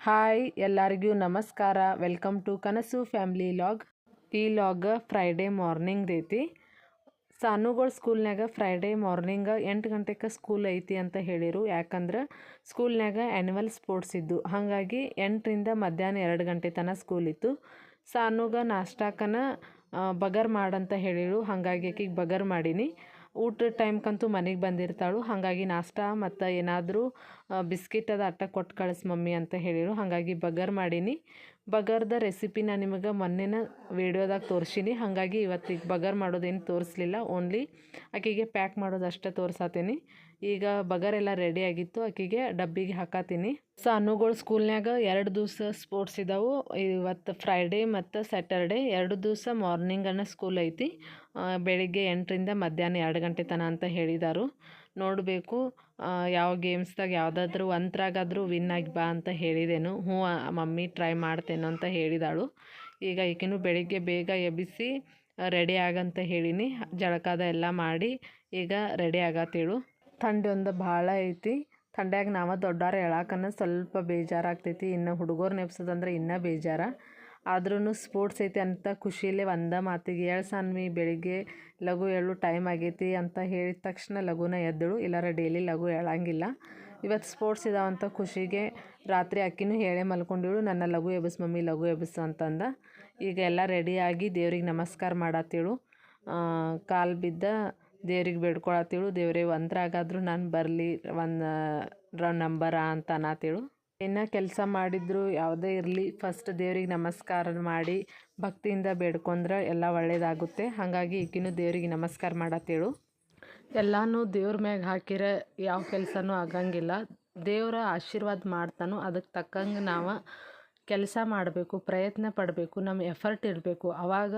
Hi ಎಲ್ಲರಿಗೂ ನಮಸ್ಕಾರ. Welcome to ಕನಸು ಫ್ಯಾಮ್ಲಿ ಲಾಗ್. ಈ ಲಾಗ್ ಫ್ರೈಡೇ ಮಾರ್ನಿಂಗ್ ಐತಿ. ಸಾನುಗಳು ಸ್ಕೂಲ್ನಾಗ ಫ್ರೈಡೇ ಮಾರ್ನಿಂಗ್ 8 ಗಂಟೆಗೆ ಸ್ಕೂಲ್ ಐತಿ ಅಂತ ಹೇಳಿರು. ಯಾಕಂದ್ರೆ ಸ್ಕೂಲ್ನಾಗ ಆ್ಯನ್ಯುವಲ್ ಸ್ಪೋರ್ಟ್ಸ್ ಇದ್ದು, ಹಾಗಾಗಿ 8ರಿಂದ ಮಧ್ಯಾಹ್ನ 2 ಗಂಟೆ ತನಕ ಸ್ಕೂಲ್ ಇತ್ತು. ಸಾನುಗ ನಾಷ್ಟಾಕನ ಬಗರ್ ಮಾಡಂತ ಹೇಳಿರು. ಹಾಗಾಗಿ ಆಕಿಗೆ ಬಗರ್ ಮಾಡೀನಿ. ಊಟದ ಟೈಮ್ಕಂತೂ ಮನೆಗೆ ಬಂದಿರ್ತಾಳು. ಹಾಗಾಗಿ ನಾಷ್ಟ ಮತ್ತು ಏನಾದರೂ ಬಿಸ್ಕಿಟ್ ಅದು ಅಟ್ಟ ಕೊಟ್ಟು ಕಳಿಸ್ ಮಮ್ಮಿ ಅಂತ ಹೇಳಿರು. ಹಾಗಾಗಿ ಬಗರ್ ಮಾಡೀನಿ. ಬಗರ್ದ ರೆಸಿಪಿನ ನಿಮಗೆ ಮೊನ್ನೆನ ವೀಡಿಯೋದಾಗ ತೋರಿಸೀನಿ. ಹಾಗಾಗಿ ಇವತ್ತಿಗೆ ಬಗರ್ ಮಾಡೋದೇನು ತೋರಿಸ್ಲಿಲ್ಲ, ಓನ್ಲಿ ಆಕೆಗೆ ಪ್ಯಾಕ್ ಮಾಡೋದು ಅಷ್ಟೇ ತೋರ್ಸಾತೀನಿ. ಈಗ ಬಗರ್ ಎಲ್ಲ ರೆಡಿ ಆಗಿತ್ತು, ಆಕೆಗೆ ಡಬ್ಬಿಗೆ ಹಾಕತ್ತೀನಿ. ಸಾನುಗಳು ಸ್ಕೂಲ್ನಾಗ 2 ದಿವಸ ಸ್ಪೋರ್ಟ್ಸ್ ಇದ್ದಾವೆ. ಇವತ್ತು ಫ್ರೈಡೇ ಮತ್ತು ಸ್ಯಾಟರ್ಡೆ 2 ದಿವಸ ಮಾರ್ನಿಂಗನ್ನು ಸ್ಕೂಲ್ ಐತಿ. ಬೆಳಿಗ್ಗೆ 8ರಿಂದ ಮಧ್ಯಾಹ್ನ 2 ಗಂಟೆ ತನಕ ಅಂತ ಹೇಳಿದಾರು. ನೋಡಬೇಕು ಯಾವ ಗೇಮ್ಸ್ದಾಗ ಯಾವುದಾದ್ರೂ ಒಂದ್ರಾಗಾದರೂ ವಿನ್ ಆಗಿ ಬಾ ಅಂತ ಹೇಳಿದೆನು. ಮಮ್ಮಿ ಟ್ರೈ ಮಾಡ್ತೇನೆ ಅಂತ ಹೇಳಿದಾಳು. ಈಗ ಈಕಿನೂ ಬೆಳಿಗ್ಗೆ ಬೇಗ ಎಬ್ಬಿಸಿ ರೆಡಿ ಆಗಂತ ಹೇಳಿನಿ. ಜಳಕಾದ ಎಲ್ಲ ಮಾಡಿ ಈಗ ರೆಡಿ ಆಗತ್ತೇಳು. ಥಂಡಿ ಒಂದು ಭಾಳ ಐತಿ. ಥಂಡ್ಯಾಗ ನಾವು ದೊಡ್ಡವ್ರು ಹೇಳಕ್ಕನ ಸ್ವಲ್ಪ ಬೇಜಾರಾಗ್ತೈತಿ. ಇನ್ನು ಹುಡುಗರು ನೆಪ್ಸೋದಂದ್ರೆ ಇನ್ನೂ ಬೇಜಾರ. ಆದ್ರೂ ಸ್ಪೋರ್ಟ್ಸ್ ಐತಿ ಅಂತ ಖುಷಿಯಲ್ಲೇ ಒಂದ ಮಾತಿಗೆ ಸಾನ್ವಿ ಬೆಳಿಗ್ಗೆ ಲಘು ಏಳು ಟೈಮ್ ಆಗೈತಿ ಅಂತ ಹೇಳಿದ ತಕ್ಷಣ ಲಘುನ ಎದ್ದಳು. ಇಲ್ಲಾರ ಡೈಲಿ ಲಘು ಹೇಳಂಗಿಲ್ಲ. ಇವತ್ತು ಸ್ಪೋರ್ಟ್ಸ್ ಇದಾವಂತ ಖುಷಿಗೆ ರಾತ್ರಿ ಅಕ್ಕಿನೂ ಹೇಳೇ ಮಲ್ಕೊಂಡಿಳು, ನನ್ನ ಲಘು ಎಬ್ಬಿಸ್ ಮಮ್ಮಿ ಲಘು ಎಬ್ಬಿಸು ಅಂತಂದ. ಈಗ ಎಲ್ಲ ರೆಡಿಯಾಗಿ ದೇವ್ರಿಗೆ ನಮಸ್ಕಾರ ಮಾಡತ್ತೇಳು. ಕಾಲು ಬಿದ್ದ ದೇವ್ರಿಗೆ ಬೇಡ್ಕೊಳತ್ತೇಳು. ದೇವ್ರೇ ಒಂದ್ರಾಗಾದರೂ ನಾನು ಬರಲಿ, ಒಂದು ನಂಬರ ಅಂತ ಅನ್ನತ್ತೇಳು. ಇನ್ನು ಕೆಲಸ ಮಾಡಿದ್ರು ಯಾವುದೇ ಇರಲಿ, ಫಸ್ಟ್ ದೇವ್ರಿಗೆ ನಮಸ್ಕಾರ ಮಾಡಿ ಭಕ್ತಿಯಿಂದ ಬೇಡ್ಕೊಂಡ್ರೆ ಎಲ್ಲ ಒಳ್ಳೆಯದಾಗುತ್ತೆ. ಹಾಗಾಗಿ ಈಕಿನೂ ದೇವ್ರಿಗೆ ನಮಸ್ಕಾರ ಮಾಡತ್ತೇಳು. ಎಲ್ಲನೂ ದೇವ್ರ ಮ್ಯಾಗ ಹಾಕಿರ ಯಾವ ಕೆಲಸನೂ ಆಗಂಗಿಲ್ಲ. ದೇವರ ಆಶೀರ್ವಾದ ಮಾಡ್ತಾನೋ ಅದಕ್ಕೆ ತಕ್ಕಂಗೆ ನಾವು ಕೆಲಸ ಮಾಡಬೇಕು, ಪ್ರಯತ್ನ ಪಡಬೇಕು, ನಮ್ಮ ಎಫರ್ಟ್ ಇರಬೇಕು. ಆವಾಗ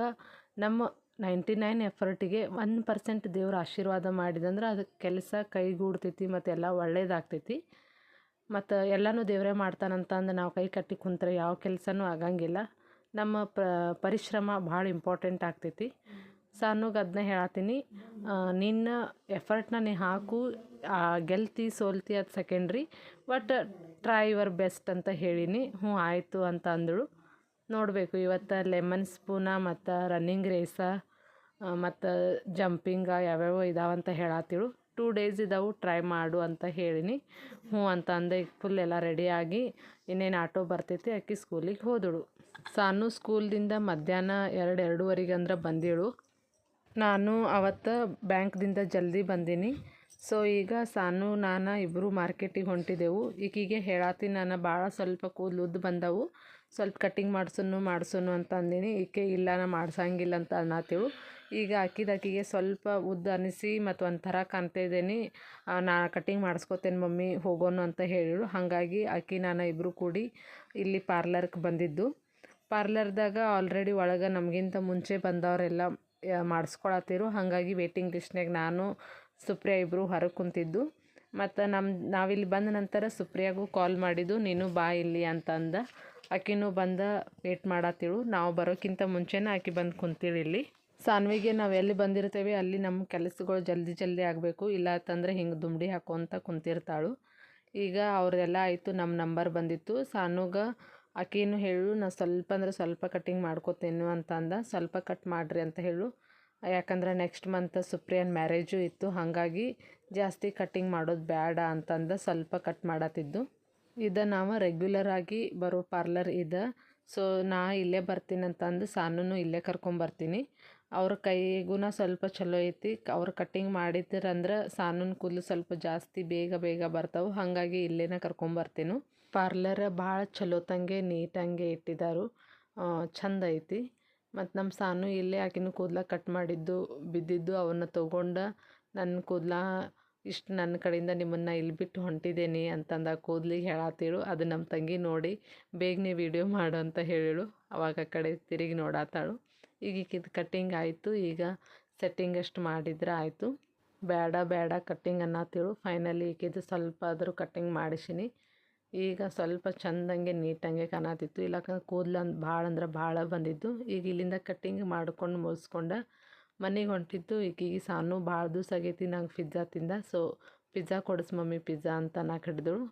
ನಮ್ಮ 99 ಎಫರ್ಟಿಗೆ 1% ದೇವ್ರ ಆಶೀರ್ವಾದ ಮಾಡಿದಂದ್ರೆ ಅದಕ್ಕೆ ಕೆಲಸ ಕೈಗೂಡ್ತೈತಿ ಮತ್ತು ಎಲ್ಲ ಒಳ್ಳೇದಾಗ್ತೈತಿ. ಮತ್ತು ಎಲ್ಲನೂ ದೇವರೇ ಮಾಡ್ತಾನಂತಂದು ನಾವು ಕೈ ಕಟ್ಟಿ ಕುಂತ್ರೆ ಯಾವ ಕೆಲಸನೂ ಆಗಂಗಿಲ್ಲ. ನಮ್ಮ ಪರಿಶ್ರಮ ಭಾಳ ಇಂಪಾರ್ಟೆಂಟ್ ಆಗ್ತೈತಿ. ಸಾನುಗೆ ಅದನ್ನ ಹೇಳತ್ತೀನಿ, ನಿನ್ನ ಎಫರ್ಟ್ನ ನೀ ಹಾಕು, ಗೆಲ್ತಿ ಸೋಲ್ತಿ ಅದು secondary, but try your best ಅಂತ ಹೇಳಿನಿ. ಆಯಿತು ಅಂತ ಅಂದಳು. ನೋಡಬೇಕು ಇವತ್ತು ಲೆಮನ್ ಸ್ಪೂನ ಮತ್ತು ರನ್ನಿಂಗ್ ರೇಸ ಮತ್ತು ಜಂಪಿಂಗ ಯಾವ್ಯಾವ ಇದಾವಂತ ಹೇಳತ್ತಿಳು. 2 ಡೇಸ್ ಇದಾವೆ, ಟ್ರೈ ಮಾಡು ಅಂತ ಹೇಳಿನಿ. ಅಂತ ಅಂದೆ. ಈಗ ಫುಲ್ ಎಲ್ಲ ರೆಡಿಯಾಗಿ ಇನ್ನೇನು ಆಟೋ ಬರ್ತೈತಿ, ಆಕೆ ಸ್ಕೂಲಿಗೆ ಹೋದಳು. ಸಾನು ಸ್ಕೂಲ್ದಿಂದ ಮಧ್ಯಾಹ್ನ 2-2:30 ಅಂದ್ರೆ ಬಂದೇಳು. ನಾನು ಅವತ್ತು ಬ್ಯಾಂಕ್ದಿಂದ ಜಲ್ದಿ ಬಂದೀನಿ. ಸೊ ಈಗ ಸಾನು ನಾನು ಇಬ್ಬರು ಮಾರ್ಕೆಟಿಗೆ ಹೊಂಟಿದ್ದೆವು. ಈಕಿಗೆ ಹೇಳತ್ತೀನಿ, ನಾನು ಭಾಳ ಸ್ವಲ್ಪ ಕೂದಲು ಉದ್ದು ಬಂದವು, ಸ್ವಲ್ಪ ಕಟ್ಟಿಂಗ್ ಮಾಡ್ಸೋನು ಅಂತ ಅಂದೀನಿ. ಈಕೆ ಇಲ್ಲ ನಾ ಮಾಡ್ಸಂಗಿಲ್ಲ ಅಂತ ಅನ್ನತ್ತೇಳು. ಈಗ ಆಕಿಗೆ ಸ್ವಲ್ಪ ಉದ್ದ ಅನಿಸಿ ಮತ್ತು ಒಂಥರ ಕಾಣ್ತಾ ಇದ್ದೇನೆ. ನಾ ಕಟ್ಟಿಂಗ್ ಮಾಡಿಸ್ಕೋತೇನೆ ಮಮ್ಮಿ, ಹೋಗೋನು ಅಂತ ಹೇಳಿಳು. ಹಾಗಾಗಿ ನಾನು ಇಬ್ಬರು ಕೂಡಿ ಇಲ್ಲಿ ಪಾರ್ಲರ್ಗೆ ಬಂದಿದ್ದು. ಪಾರ್ಲರ್ದಾಗ ಆಲ್ರೆಡಿ ಒಳಗೆ ನಮಗಿಂತ ಮುಂಚೆ ಬಂದವರೆಲ್ಲ ಮಾಡಿಸ್ಕೊಳತ್ತಿರು. ಹಾಗಾಗಿ ವೇಟಿಂಗ್ ಲಿಸ್ಟ್ನಾಗ ನಾನು ಸುಪ್ರಿಯಾ ಇಬ್ಬರು ಹೊರಗೆ ಕುಂತಿದ್ದು. ಮತ್ತು ನಾವಿಲ್ಲಿ ಬಂದ ನಂತರ ಸುಪ್ರಿಯಾಗೂ ಕಾಲ್ ಮಾಡಿದ್ದು, ನೀನು ಬಾ ಇಲ್ಲಿ ಅಂತಂದ. ಆಕಿನೂ ಬಂದು ವೇಟ್ ಮಾಡತ್ತಿಳು. ನಾವು ಬರೋಕ್ಕಿಂತ ಮುಂಚೆನೇ ಆಕೆ ಬಂದು ಕುಂತಿಳು ಇಲ್ಲಿ. ಸಾನ್ವಿಗೆ ನಾವು ಎಲ್ಲಿ ಬಂದಿರ್ತೇವೆ ಅಲ್ಲಿ ನಮ್ಮ ಕೆಲಸಗಳು ಜಲ್ದಿ ಆಗಬೇಕು, ಇಲ್ಲ ಅಂತಂದರೆ ಹಿಂಗೆ ದುಮ್ಡಿ ಹಾಕೋಂತ ಕುಂತಿರ್ತಾಳು. ಈಗ ಅವ್ರದ್ದೆಲ್ಲ ಆಯಿತು. ನಮ್ಮ ನಂಬರ್ ಬಂದಿತ್ತು. ಸಾನುಗೆ ಆಕೆನೂ ಹೇಳು, ನಾನು ಸ್ವಲ್ಪ ಅಂದ್ರೆ ಸ್ವಲ್ಪ ಕಟ್ಟಿಂಗ್ ಮಾಡ್ಕೋತೇನು ಅಂತಂದ. ಸ್ವಲ್ಪ ಕಟ್ ಮಾಡಿರಿ ಅಂತ ಹೇಳು, ಯಾಕಂದ್ರೆ ನೆಕ್ಸ್ಟ್ ಮಂತ್ ಸುಪ್ರಿಯನ್ ಮ್ಯಾರೇಜು ಇತ್ತು. ಹಾಗಾಗಿ ಜಾಸ್ತಿ ಕಟ್ಟಿಂಗ್ ಮಾಡೋದು ಬೇಡ ಅಂತಂದು ಸ್ವಲ್ಪ ಕಟ್ ಮಾಡತ್ತಿದ್ದು. ಇದು ನಾವು ರೆಗ್ಯುಲರ್ ಆಗಿ ಬರೋ ಪಾರ್ಲರ್ ಇದೆ. ಸೊ ನಾ ಇಲ್ಲೇ ಬರ್ತೀನಿ ಅಂತಂದು ಸಾನೂ ಇಲ್ಲೇ ಕರ್ಕೊಂಬರ್ತೀನಿ. ಅವ್ರ ಕೈಗೂ ಸ್ವಲ್ಪ ಚಲೋ ಐತಿ. ಅವ್ರು ಕಟ್ಟಿಂಗ್ ಮಾಡಿದ್ರಂದ್ರೆ ಸಾನೂನ ಕೂದಲು ಸ್ವಲ್ಪ ಜಾಸ್ತಿ ಬೇಗ ಬರ್ತಾವೆ. ಹಾಗಾಗಿ ಇಲ್ಲೇನ ಕರ್ಕೊಂಬರ್ತೀನಿ. ಪಾರ್ಲರ್ ಭಾಳ ಚಲೋತಂಗೆ ನೀಟಂಗೆ ಇಟ್ಟಿದ್ದಾರು, ಚಂದ ಐತಿ. ಮತ್ತು ನಮ್ಮ ಸಾನು ಇಲ್ಲೇ ಆಕಿನೂ ಕೂದಲ ಕಟ್ ಮಾಡಿದ್ದು ಬಿದ್ದಿದ್ದು ಅವನ್ನ ತೊಗೊಂಡು ನನ್ನ ಕೂದಲ ಇಷ್ಟು ನನ್ನ ಕಡೆಯಿಂದ ನಿಮ್ಮನ್ನು ಇಲ್ಲಿ ಬಿಟ್ಟು ಹೊಂಟಿದ್ದೇನೆ ಅಂತಂದ ಕೂದಲಿಗೆ ಹೇಳತ್ತಿಳು. ಅದು ನಮ್ಮ ತಂಗಿ ನೋಡಿ ಬೇಗನೆ ವೀಡಿಯೋ ಮಾಡು ಅಂತ ಹೇಳಿಳು. ಅವಾಗ ಆ ಕಡೆ ತಿರುಗಿ ನೋಡತ್ತಾಳು. ಈಗ ಈಕಿದು ಕಟ್ಟಿಂಗ್ ಆಯಿತು. ಈಗ ಸೆಟ್ಟಿಂಗ್ ಅಷ್ಟು ಮಾಡಿದ್ರೆ ಆಯಿತು. ಬೇಡ ಕಟ್ಟಿಂಗ್ ಅನ್ನತ್ತಿಳು. ಫೈನಲಿ ಈಕಿದು ಸ್ವಲ್ಪ ಆದರೂ ಕಟ್ಟಿಂಗ್ ಮಾಡಿಸಿನಿ. ಈಗ ಸ್ವಲ್ಪ ಚಂದಂಗೆ ನೀಟಂಗೆ ಕಾಣತಿತ್ತು. ಇಲ್ಲಕಂದ್ರೆ ಕೂದಲು ಭಾಳ ಅಂದ್ರೆ ಭಾಳ ಬಂದಿದ್ದು. ಈಗ ಇಲ್ಲಿಂದ ಕಟ್ಟಿಂಗ್ ಮಾಡ್ಕೊಂಡು ಮುಗಿಸ್ಕೊಂಡು ಮನೆಗೆ ಹೊಂಟಿದ್ದು. ಈಕಿಗೆ ಸಾನು ಭಾಳ ದಿವಸ ಆಗೈತಿ ನಂಗೆ ಪಿಜ್ಜಾ ತಿಂದ. ಸೊ ಪಿಜ್ಜಾ ಕೊಡಿಸ್ ಮಮ್ಮಿ ಪಿಜ್ಜಾ ಅಂತ ಅನ್ನಕ್ಕೆ ಹಿಡಿದಳು.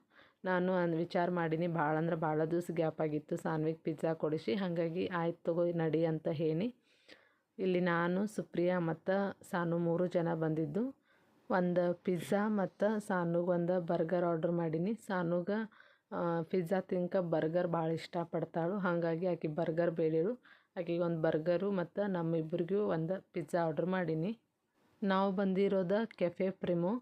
ನಾನು ವಿಚಾರ ಮಾಡೀನಿ ಭಾಳ ಅಂದ್ರೆ ಭಾಳ ದಿವ್ಸ ಗ್ಯಾಪ್ ಆಗಿತ್ತು ಸಾನ್ವಿಗೆ ಪಿಜ್ಜಾ ಕೊಡಿಸಿ, ಹಾಗಾಗಿ ಆಯ್ತು ತಗೋ ನಡಿ ಅಂತ ಹೇಳಿ ಇಲ್ಲಿ ನಾನು ಸುಪ್ರಿಯಾ ಮತ್ತು ಸಾನು 3 ಜನ ಬಂದಿದ್ದು. ಒಂದು ಪಿಜ್ಜಾ ಮತ್ತು ಸಾನುಗೆ ಒಂದು ಬರ್ಗರ್ ಆರ್ಡ್ರ್ ಮಾಡೀನಿ. ಸಾನುಗೆ ಪಿಜ್ಜಾ ತಿನ್ಕ ಬರ್ಗರ್ ಭಾಳ ಇಷ್ಟಪಡ್ತಾಳು, ಹಾಗಾಗಿ ಆಕೆ ಬರ್ಗರ್ ಬೇಡಿಳು. ಆಕೆಗೆ ಒಂದು ಬರ್ಗರು ಮತ್ತು ನಮ್ಮಿಬ್ಬರಿಗೂ ಒಂದು ಪಿಜ್ಜಾ ಆರ್ಡ್ರ್ ಮಾಡೀನಿ. ನಾವು ಬಂದಿರೋದು ಕೆಫೆ ಪ್ರಿಮೋ.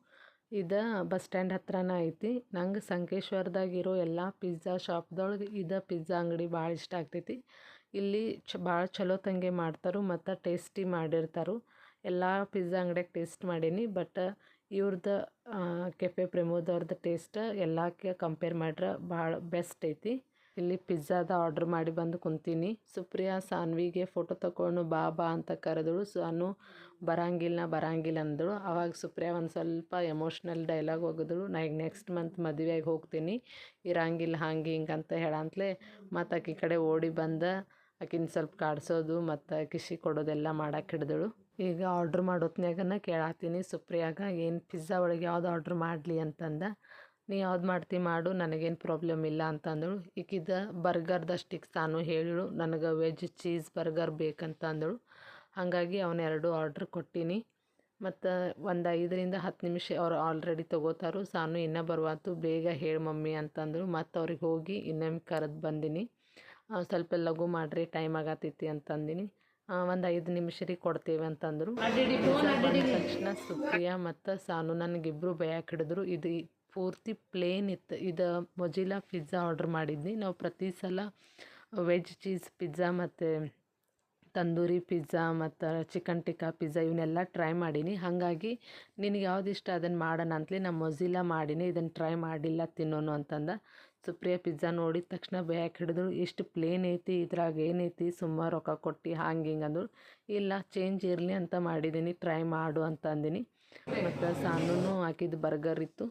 ಇದು ಬಸ್ ಸ್ಟ್ಯಾಂಡ್ ಹತ್ರನೇ ಐತಿ. ನಂಗೆ ಸಂಕೇಶ್ವರದಾಗಿರೋ ಎಲ್ಲ ಪಿಜ್ಜಾ ಶಾಪ್ದೊಳಗೆ ಇದು ಪಿಜ್ಜಾ ಅಂಗಡಿ ಭಾಳ ಇಷ್ಟ ಆಗ್ತೈತಿ. ಇಲ್ಲಿ ಭಾಳ ಚಲೋ ತಂಗೆ ಮಾಡ್ತಾರೆ ಮತ್ತು ಟೇಸ್ಟಿ ಮಾಡಿರ್ತಾರೆ. ಎಲ್ಲ ಪಿಜ್ಜಾ ಅಂಗಡಿಯಾಗ ಟೇಸ್ಟ್ ಮಾಡೀನಿ, ಬಟ್ ಇವ್ರದ್ದು ಕೆಫೆ ಪ್ರಿಮೋದವ್ರದ್ದು ಟೇಸ್ಟ್ ಎಲ್ಲಕ್ಕೆ ಕಂಪೇರ್ ಮಾಡ್ರೆ ಭಾಳ ಬೆಸ್ಟ್ ಐತಿ. ಇಲ್ಲಿ ಪಿಜ್ಜಾದ ಆರ್ಡ್ರ್ ಮಾಡಿ ಬಂದು ಕುಂತೀನಿ. ಸುಪ್ರಿಯಾ ಸಾನ್ವಿಗೆ ಫೋಟೋ ತಗೊಂಡು ಬಾ ಬಾ ಅಂತ ಕರೆದಳು. ಸಾನು ಬರಂಗಿಲ್ಲ ಅಂದಳು. ಆವಾಗ ಸುಪ್ರಿಯಾ ಒಂದು ಸ್ವಲ್ಪ ಎಮೋಷ್ನಲ್ ಡೈಲಾಗ್ ಹೋಗಿದಳು. ನಾ ಈಗ ನೆಕ್ಸ್ಟ್ ಮಂತ್ ಮದುವೆಯಾಗಿ ಹೋಗ್ತೀನಿ, ಇರಂಗಿಲ್ಲ ಹಂಗೆ ಹಿಂಗೆ ಅಂತ ಹೇಳಂತಲೇ ಮತ್ತು ಆಕೆ ಕಡೆ ಓಡಿ ಬಂದ ಆಕಿನ ಸ್ವಲ್ಪ ಕಾಡಿಸೋದು ಮತ್ತು ಕಿಶಿ ಕೊಡೋದೆಲ್ಲ ಮಾಡಕ್ಕೆ ಹಿಡಿದಳು. ಈಗ ಆರ್ಡ್ರ್ ಮಾಡೋತ್ನ್ಯಾಗನ ಕೇಳತ್ತೀನಿ ಸುಪ್ರಿಯಾಗ ಏನು ಪಿಜ್ಜಾ ಒಳಗೆ ಯಾವ್ದು ಆರ್ಡ್ರ್ ಮಾಡಲಿ ಅಂತಂದ. ನೀ ಯಾವ್ದು ಮಾಡ್ತಿ ಮಾಡು, ನನಗೇನು ಪ್ರಾಬ್ಲಮ್ ಇಲ್ಲ ಅಂತಂದಳು. ಈಕಿದ ಬರ್ಗರ್ದಷ್ಟಿಗೆ ಸಾನು ಹೇಳಿಳು ನನಗೆ ವೆಜ್ ಚೀಸ್ ಬರ್ಗರ್ ಬೇಕಂತ ಅಂದಳು. ಹಾಗಾಗಿ ಅವನ್ನೆರಡು ಆರ್ಡ್ರ್ ಕೊಟ್ಟೀನಿ. ಮತ್ತು ಒಂದು 5ರಿಂದ 10 ನಿಮಿಷ ಅವ್ರು ಆಲ್ರೆಡಿ ತೊಗೋತಾರು. ಸಾನು ಇನ್ನೂ ಬರ್ವಾತು, ಬೇಗ ಹೇಳಿ ಮಮ್ಮಿ ಅಂತಂದಳು. ಮತ್ತು ಅವ್ರಿಗೆ ಹೋಗಿ ಇನ್ನೊಮ್ಮೆ ಕರೆದು ಬಂದೀನಿ. ಸ್ವಲ್ಪ ಲಘು ಮಾಡಿರಿ ಟೈಮ್ ಆಗತ್ತೈತಿ ಅಂತಂದಿನಿ. ಒಂದು 5 ನಿಮಿಷರಿಗೆ ಕೊಡ್ತೇವೆ ಅಂತಂದರು. ಬಂದ ತಕ್ಷಣ ಸುಪ್ರಿಯಾ ಮತ್ತು ಸಾನು ನನಗಿಬ್ಬರು ಬೈಯಾಕೆ ಹಿಡಿದ್ರು. ಇದು ಪೂರ್ತಿ ಪ್ಲೇನ್ ಇತ್ತು. ಇದು ಮೊಜಿಲಾ ಪಿಜ್ಜಾ ಆರ್ಡ್ರ್ ಮಾಡಿದ್ನಿ. ನಾವು ಪ್ರತಿ ಸಲ ವೆಜ್ ಚೀಸ್ ಪಿಜ್ಜಾ ಮತ್ತು ತಂದೂರಿ ಪಿಜ್ಜಾ ಮತ್ತು ಚಿಕನ್ ಟಿಕ್ಕಾ ಪಿಜ್ಜಾ ಇವನ್ನೆಲ್ಲ ಟ್ರೈ ಮಾಡೀನಿ. ಹಾಗಾಗಿ ನಿನಗೆ ಯಾವ್ದು ಇಷ್ಟ ಅದನ್ನು ಮಾಡೋಣ ಅಂತಲೇ ನಾನು ಮೊಜಿಲಾ ಮಾಡೀನಿ, ಇದನ್ನು ಟ್ರೈ ಮಾಡಿಲ್ಲ ತಿನ್ನೋನು ಅಂತಂದ. ಸುಪ್ರಿಯಾ ಪಿಜ್ಜಾ ನೋಡಿದ ತಕ್ಷಣ ಬೈಯಾಕೆ ಹಿಡಿದಳು, ಇಷ್ಟು ಪ್ಲೇನ್ ಐತಿ, ಇದ್ರಾಗ ಏನೈತಿ ಸುಮ್ಮ ರೊಕ್ಕ ಕೊಟ್ಟು ಹಂಗೆ ಹಿಂಗೆ ಅಂದಳು. ಇಲ್ಲ ಚೇಂಜ್ ಇರಲಿ ಅಂತ ಮಾಡಿದ್ದೀನಿ, ಟ್ರೈ ಮಾಡು ಅಂತ ಅಂದಿನಿ. ಮತ್ತು ಸಾನು ಹಾಕಿದ್ದು ಬರ್ಗರ್ ಇತ್ತು.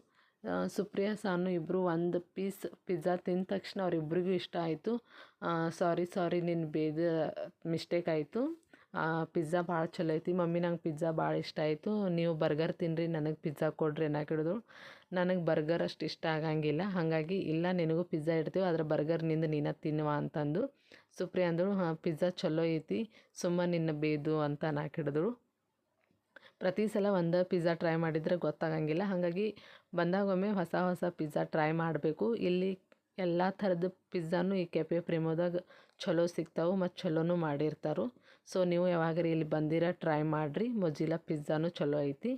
ಸುಪ್ರಿಯಾ ಸಾನು ಇಬ್ಬರು ಒಂದು ಪೀಸ್ ಪಿಜ್ಜಾ ತಿಂದ ತಕ್ಷಣ ಅವರಿಬ್ಬರಿಗೂ ಇಷ್ಟ ಆಯಿತು. ಸಾರಿ ನಿನ್ನ ಬೇಗ ಮಿಸ್ಟೇಕ್ ಆಯಿತು, ಪಿಜ್ಜಾ ಭಾಳ ಚಲೋ ಐತಿ ಮಮ್ಮಿ, ನಂಗೆ ಪಿಜ್ಜಾ ಭಾಳ ಇಷ್ಟ ಆಯಿತು, ನೀವು ಬರ್ಗರ್ ತಿನ್ನಿರಿ ನನಗೆ ಪಿಜ್ಜಾ ಕೊಡ್ರಿ ಅನ್ನಕ್ಕೆ ಹಿಡಿದು. ನನಗೆ ಬರ್ಗರ್ ಅಷ್ಟು ಇಷ್ಟ ಆಗಂಗಿಲ್ಲ, ಹಾಗಾಗಿ ಇಲ್ಲ ನಿನಗೂ ಪಿಜ್ಜಾ ಇಡ್ತೀವಿ, ಅದ್ರ ಬರ್ಗರ್ ನಿಂದು ನೀನು ತಿನ್ನುವ ಅಂತಂದು. ಸುಪ್ರಿಯಾ ಅಂದಳು ಪಿಜ್ಜಾ ಚಲೋ ಐತಿ ಸುಮ್ಮ ನಿನ್ನ ಬೇದು ಅಂತ ಅನ್ನಕ್ಕೆ ಹಿಡಿದಳು. ಪ್ರತಿ ಸಲ ಒಂದು ಪಿಜ್ಜಾ ಟ್ರೈ ಮಾಡಿದರೆ ಗೊತ್ತಾಗಂಗಿಲ್ಲ, ಹಾಗಾಗಿ ಬಂದಾಗೊಮ್ಮೆ ಹೊಸ ಪಿಜ್ಜಾ ಟ್ರೈ ಮಾಡಬೇಕು. ಇಲ್ಲಿ ಎಲ್ಲ ಥರದ ಪಿಜ್ಜಾನು ಈ ಕೆಫೆ ಪ್ರಿಮೋದಾಗ ಚಲೋ ಸಿಗ್ತಾವೆ ಮತ್ತು ಚಲೋನು ಮಾಡಿರ್ತಾರೆ. ಸೊ ನೀವು ಯಾವಾಗರಿ ಇಲ್ಲಿ ಬಂದಿರ ಟ್ರೈ ಮಾಡಿರಿ, ಮೊಜಿಲಾ ಪಿಜ್ಜಾನು ಚಲೋ ಐತಿ.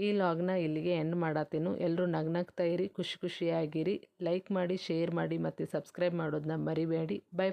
ಈ ಲಾಗ್ನ ಇಲ್ಲಿಗೆ ಎಂಡ್ ಮಾಡತ್ತೀನು. ಎಲ್ಲರೂ ನಗ್ನಗ್ತಾ ಇರಿ, ಖುಷಿಯಾಗಿರಿ. ಲೈಕ್ ಮಾಡಿ, ಶೇರ್ ಮಾಡಿ ಮತ್ತು ಸಬ್ಸ್ಕ್ರೈಬ್ ಮಾಡೋದನ್ನ ಮರಿಬೇಡಿ. ಬೈ.